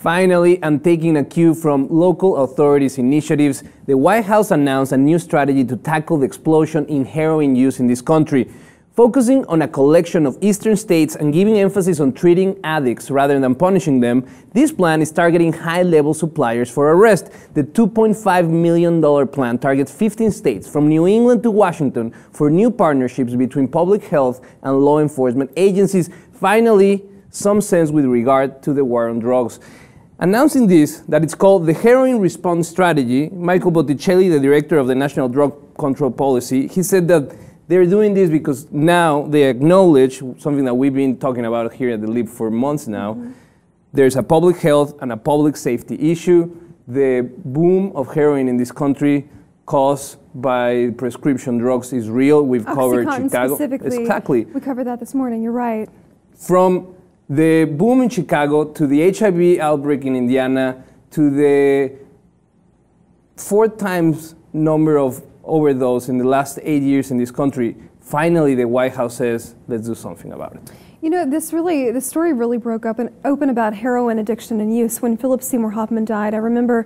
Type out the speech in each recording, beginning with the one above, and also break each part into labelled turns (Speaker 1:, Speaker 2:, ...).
Speaker 1: Finally, and taking a cue from local authorities' initiatives, the White House announced a new strategy to tackle the explosion in heroin use in this country, focusing on a collection of eastern states and giving emphasis on treating addicts rather than punishing them. This plan is targeting high-level suppliers for arrest. The $2.5 million plan targets 15 states, from New England to Washington, for new partnerships between public health and law enforcement agencies. Finally, some sense with regard to the war on drugs. Announcing this, that it's called the Heroin Response Strategy, Michael Botticelli, the director of the National Drug Control Policy, he said that they're doing this because now they acknowledge something that we've been talking about here at the Lib for months now. There's a public health and a public safety issue. The boom of heroin in this country caused by prescription drugs is real. We've covered Chicago.
Speaker 2: Specifically,
Speaker 1: exactly.
Speaker 2: We covered that this morning, you're right.
Speaker 1: From the boom in Chicago to the HIV outbreak in Indiana to the 4 times number of overdose in the last 8 years in this country, finally the White House says, let's do something about it.
Speaker 2: You know, this story really broke up and open about heroin addiction and use when Philip Seymour Hoffman died. I remember,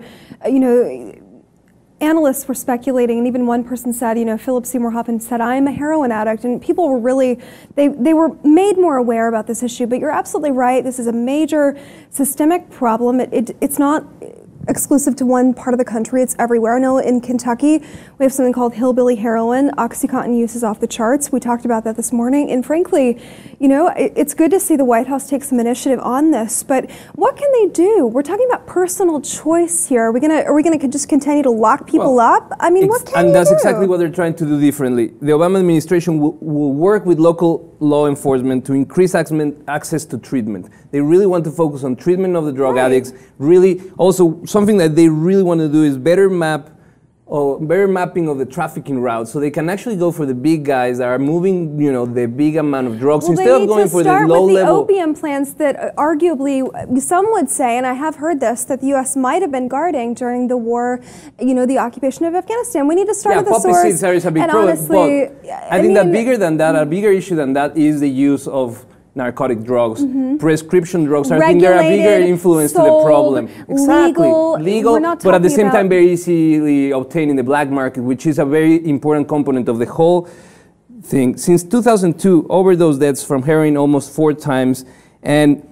Speaker 2: analysts were speculating, and even one person said, Philip Seymour Hoffman said, I am a heroin addict, and people were really, they were made more aware about this issue. But you're absolutely right, this is a major systemic problem. It's not exclusive to one part of the country, it's everywhere. I know in Kentucky, we have something called hillbilly heroin. Oxycontin use is off the charts. We talked about that this morning. And frankly, it's good to see the White House take some initiative on this, but what can they do? We're talking about personal choice here. Are we gonna just continue to lock people up? I mean, what can you do?
Speaker 1: And that's exactly what they're trying to do differently. The Obama administration will work with local law enforcement to increase access to treatment. They really want to focus on treatment of the drug addicts. Really, also something that they really want to do is better mapping of the trafficking routes, so they can actually go for the big guys that are moving, the big amount of drugs, instead of going for the low level.
Speaker 2: They need to start with the opium plants that arguably, some would say, and I have heard this, that the U.S. might have been guarding during the war, the occupation of Afghanistan. We need to start at the source.
Speaker 1: Poppy seeds is a big problem.
Speaker 2: Honestly,
Speaker 1: I think that bigger than that, a bigger issue than that is the use of narcotic drugs, prescription drugs. I think they're a bigger influence to the problem. Exactly, legal, but at the same time very easily obtained in the black market, which is a very important component of the whole thing. Since 2002, overdose deaths from heroin almost 4 times, and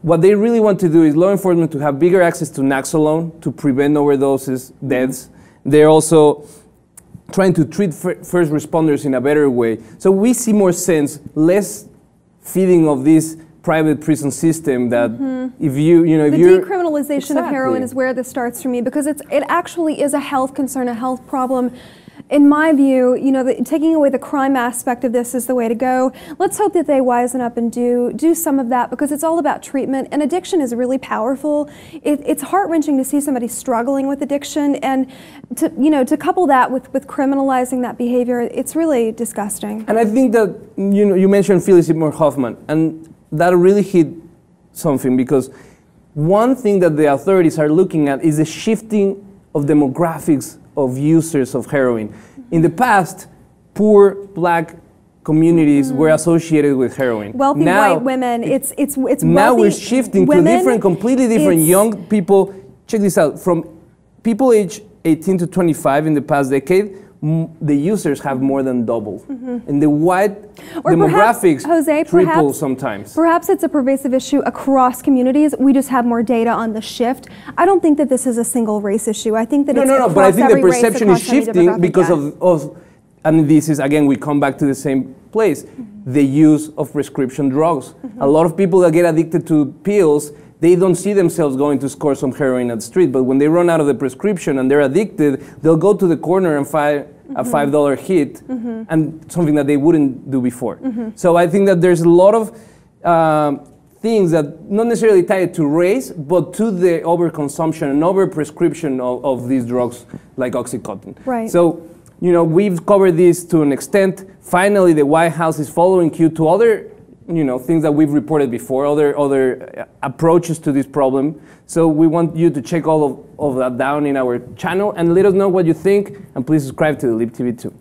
Speaker 1: what they really want to do is law enforcement to have bigger access to Naxalone to prevent overdoses, deaths. They're also trying to treat first responders in a better way. So we see more sense, less feeding of this private prison system that if you're
Speaker 2: decriminalization of heroin is where this starts for me, because it actually is a health concern, a health problem. In my view, taking away the crime aspect of this is the way to go. Let's hope that they wisen up and do some of that, because it's all about treatment, and addiction is really powerful. It's heart-wrenching to see somebody struggling with addiction, and to couple that with criminalizing that behavior, it's really disgusting.
Speaker 1: And I think that you mentioned Philip Seymour Hoffman, and that really hit something, because one thing that the authorities are looking at is the shifting of demographics of users of heroin. In the past, poor black communities were associated with heroin.
Speaker 2: Wealthy white women, it's wealthy.
Speaker 1: Now we're shifting to completely different young people. Check this out, from people aged 18 to 25 in the past decade, the users have more than doubled. And the white demographics triple sometimes.
Speaker 2: Perhaps it's a pervasive issue across communities. We just have more data on the shift. I don't think that this is a single race issue. I think that it's across
Speaker 1: but I think
Speaker 2: every
Speaker 1: the perception
Speaker 2: race,
Speaker 1: is shifting because of, and this is, again, we come back to the same place, the use of prescription drugs. A lot of people that get addicted to pills, they don't see themselves going to score some heroin at the street, but when they run out of the prescription and they're addicted, they'll go to the corner and find a $5 hit, and something that they wouldn't do before. So I think that there's a lot of things that not necessarily tied to race, but to the overconsumption and overprescription of these drugs like Oxycontin.
Speaker 2: Right.
Speaker 1: So, we've covered this to an extent. Finally, the White House is following cue to other things that we've reported before, other approaches to this problem. So we want you to check all of that down in our channel and let us know what you think, and please subscribe to the Lib TV 2.